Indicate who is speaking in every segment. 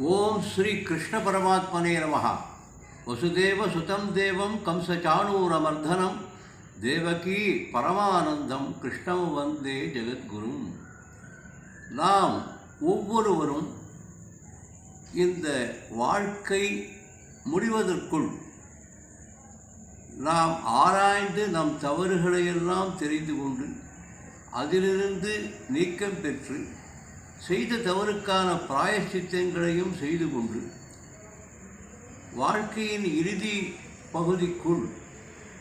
Speaker 1: ஓம் ஸ்ரீ கிருஷ்ண பரமாத்மனே நமஹ. வசுதேவ சுதம் தேவம் கம்சச்சாணூரமர்தனம் தேவகி பரமானந்தம் கிருஷ்ணம் வந்தே ஜெகத்குரும். நாம் ஒவ்வொருவரும் இந்த வாழ்க்கை முடிவதற்குள் நாம் ஆராய்ந்து நம் தவறுகளையெல்லாம் தெரிந்து கொண்டு அதிலிருந்து நீக்கம் பெற்று செய்த தவறுக்கான பிராயச்சித்தங்களையும் செய்து கொண்டு வாழ்க்கையின் இறுதி பகுதிக்குள்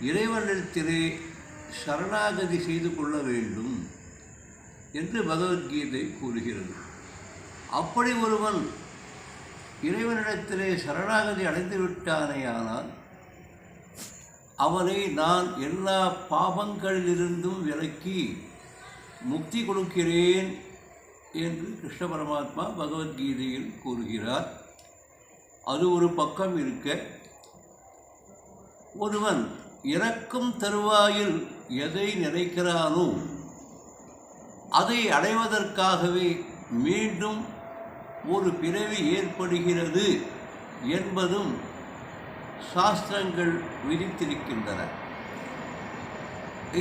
Speaker 1: இறைவனிடத்திலே சரணாகதி செய்து கொள்ள வேண்டும் என்று பகவத்கீதை கூறுகிறது. அப்படி ஒருவன் இறைவனிடத்திலே சரணாகதி அடைந்து விட்டானேயானால் அவனை நான் எல்லா பாவங்களிலிருந்தும் விலக்கி முக்தி கொடுக்கிறேன் என்று கிருஷ்ண பரமாத்மா பகவத்கீதையில் கூறுகிறார். அது ஒரு பக்கம் இருக்க, ஒருவன் இறக்கும் தருவாயில் எதை நினைக்கிறானோ அதை அடைவதற்காகவே மீண்டும் ஒரு பிறவி ஏற்படுகிறது என்பதும் சாஸ்திரங்கள் விதித்திருக்கின்றன.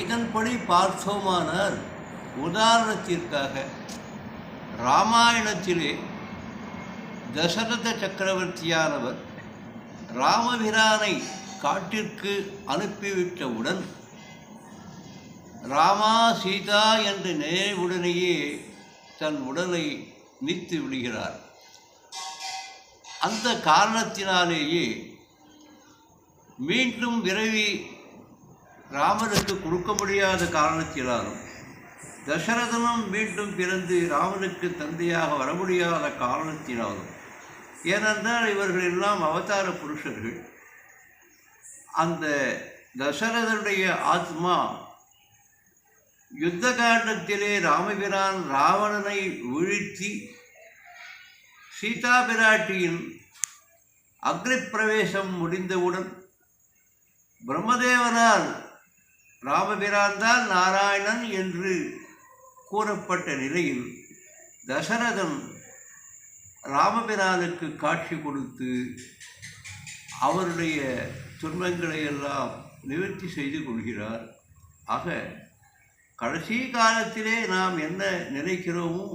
Speaker 1: இதன்படி பார்த்தோமானால், உதாரணத்திற்காக ராமாயணத்திலே தசரத சக்கரவர்த்தியானவர் ராமபிரானை காட்டிற்கு அனுப்பிவிட்டவுடன் ராமா சீதா என்ற நினைவுடனேயே தன் உடலை நீத்து விடுகிறார். அந்த காரணத்தினாலேயே மீண்டும் விரைவி ராமனுக்கு கொடுக்க முடியாத காரணத்தினாலும் தசரதனும் மீண்டும் பிறந்து ராமனுக்கு தந்தையாக வர முடியாத காரணத்தினாலும், ஏனென்றால் இவர்கள் எல்லாம் அவதார புருஷர்கள், அந்த தசரதனுடைய ஆத்மா யுத்த காண்டத்திலே ராமபிரான் ராவணனை வீழ்த்தி சீதா பிராட்டியின் அக்னிப்பிரவேசம் முடிந்தவுடன் பிரம்மதேவனால் ராமபிரான் தான் நாராயணன் என்று கூறப்பட்ட நிலையில் தசரதன் ராமபிரானுக்கு காட்சி கொடுத்து அவருடைய துன்பங்களை எல்லாம் நிவர்த்தி செய்து கொள்கிறார். ஆக கடைசி காலத்திலே நாம் என்ன நினைக்கிறோமோ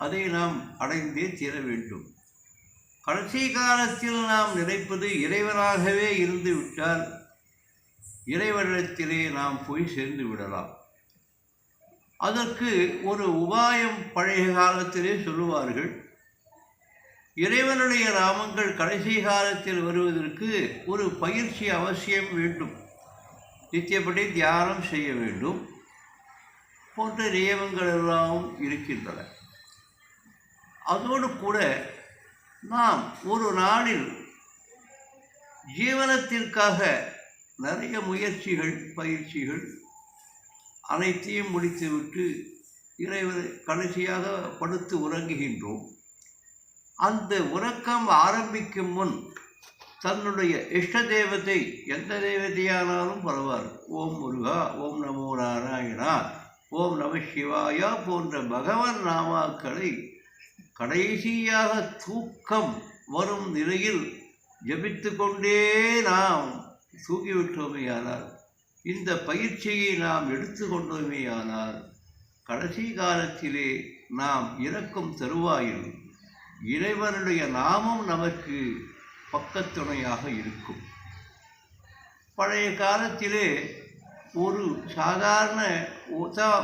Speaker 1: அதை நாம் அடைந்தே தீர வேண்டும். கடைசி காலத்தில் நாம் நினைப்பது இறைவனாகவே இருந்து விட்டால் இறைவனிடத்திலே நாம் போய் சேர்ந்து விடலாம். அதற்கு ஒரு உபாயம் பழைய காலத்திலே சொல்லுவார்கள். இறைவனுடைய நாமங்கள் கடைசி காலத்தில் வருவதற்கு ஒரு பயிற்சி அவசியம் வேண்டும். நித்தியப்படி தியானம் செய்ய வேண்டும் போன்ற நியமங்கள் எல்லாம் இருக்கின்றன. அதோடு கூட நாம் ஒரு நாளில் ஜீவனத்திற்காக நிறைய முயற்சிகள் பயிற்சிகள் அனைத்தையும் முடித்துவிட்டு இறைவனை கடைசியாக படுத்து உறங்குகின்றோம். அந்த உறக்கம் ஆரம்பிக்கும் முன் தன்னுடைய இஷ்ட தேவதை, எந்த தேவதையானாலும் பரவாயில்லை, ஓம் முருகா, ஓம் நமோ நாராயணா, ஓம் நம சிவாயா போன்ற பகவன் நாமாக்களை கடைசியாக தூக்கம் வரும் நிலையில் ஜபித்து கொண்டே நாம் தூங்கிவிட்டோமேயானால், இந்த பயிற்சியை நாம் எடுத்து கொண்டோமேயானால் கடைசி காலத்திலே நாம் இறக்கும் தருவாயில் இறைவனுடைய நாமம் நமக்கு பக்கத்துணையாக இருக்கும். பழைய காலத்திலே ஒரு சாதாரண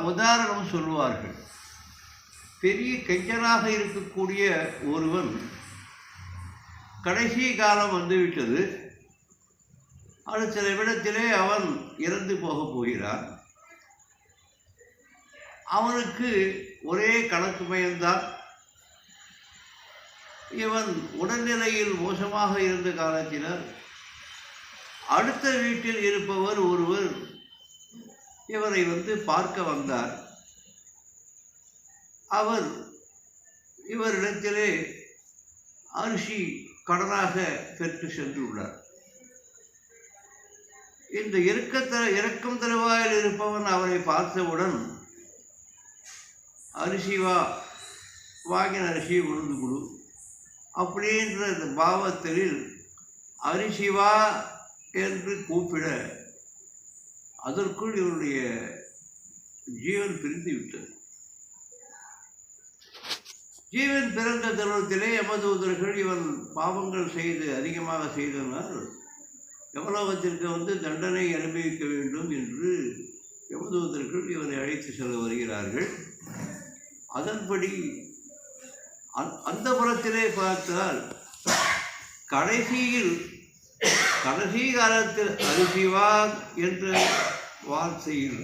Speaker 1: உதாரணம் சொல்வார்கள். பெரிய கெஞ்சனாக இருக்கக்கூடிய ஒருவன் கடைசி காலம் வந்துவிட்டது, அடுத்த நிமிடத்திலே அவன் இறந்து போகப் போகிறான். அவனுக்கு ஒரே கணக்கு பயன்தான். இவன் உடல்நிலையில் மோசமாக இருந்த காலத்தினால் அடுத்த வீட்டில் இருப்பவர் ஒருவர் இவரை பார்க்க வந்தார். அவர் இவரிடத்திலே அரிசி கடனாக பெற்று சென்றுள்ளார். இந்த இறக்கும் தருவாயில் இருப்பவன் அவரை பார்த்தவுடன், அரிசி வாங்கின அரிசியை உணர்ந்து கொடு, அப்படின்ற இந்த பாவத்தில் ஹரிசிவா என்று கூப்பிட அதற்குள் இவருடைய ஜீவன் பிரிந்து விட்டது. ஜீவன் பிறந்த தருணத்திலே யமதூதர்கள் இவன் பாவங்கள் செய்து அதிகமாக செய்தனால் யமலோகத்திற்கு தண்டனை அனுபவிக்க வேண்டும் என்று யமதூதர்கள் இவனை அழைத்து செல்ல வருகிறார்கள். அதன்படி அந்த புறத்திலே பார்த்தால் கடைசி காலத்தில் ஹரிசிவா என்ற வார்த்தையில்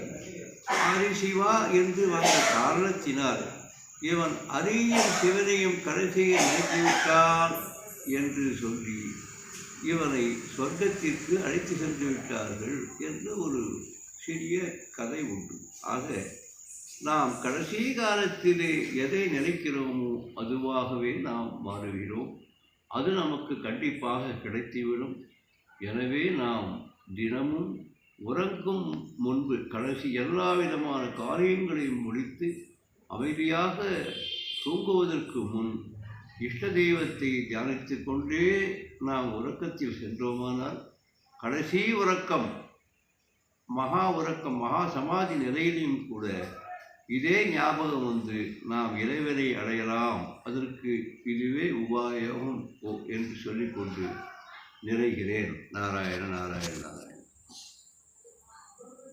Speaker 1: ஹரிசிவா என்று வந்த காரணத்தினால் இவன் ஹரியும் சிவனையும் கடைசியில் நினைத்துவிட்டான் என்று சொல்லி இவனை சொர்க்கத்திற்கு அழைத்து சென்று விட்டார்கள் என்று ஒரு சிறிய கதை உண்டு. ஆக நாம் கடைசி காலத்திலே எதை நினைக்கிறோமோ அதுவாகவே நாம் மாறுகிறோம். அது நமக்கு கண்டிப்பாக கிடைத்துவிடும். எனவே நாம் தினமும் உறங்கும் முன்பு கடைசி எல்லா விதமான காரியங்களையும் முடித்து அமைதியாக தூங்குவதற்கு முன் இஷ்ட தெய்வத்தை தியானித்து கொண்டே நாம் உறக்கத்தில் சென்றோமானால் கடைசி உறக்கம் மகா சமாதி நிலையிலும் கூட இதே ஞாபகம் நாம் இறைவனை அடையலாம். அதற்கு இதுவே உபாயம் என்று சொல்லிக்கொண்டு நிறைகிறேன். நாராயண நாராயண நாராயண.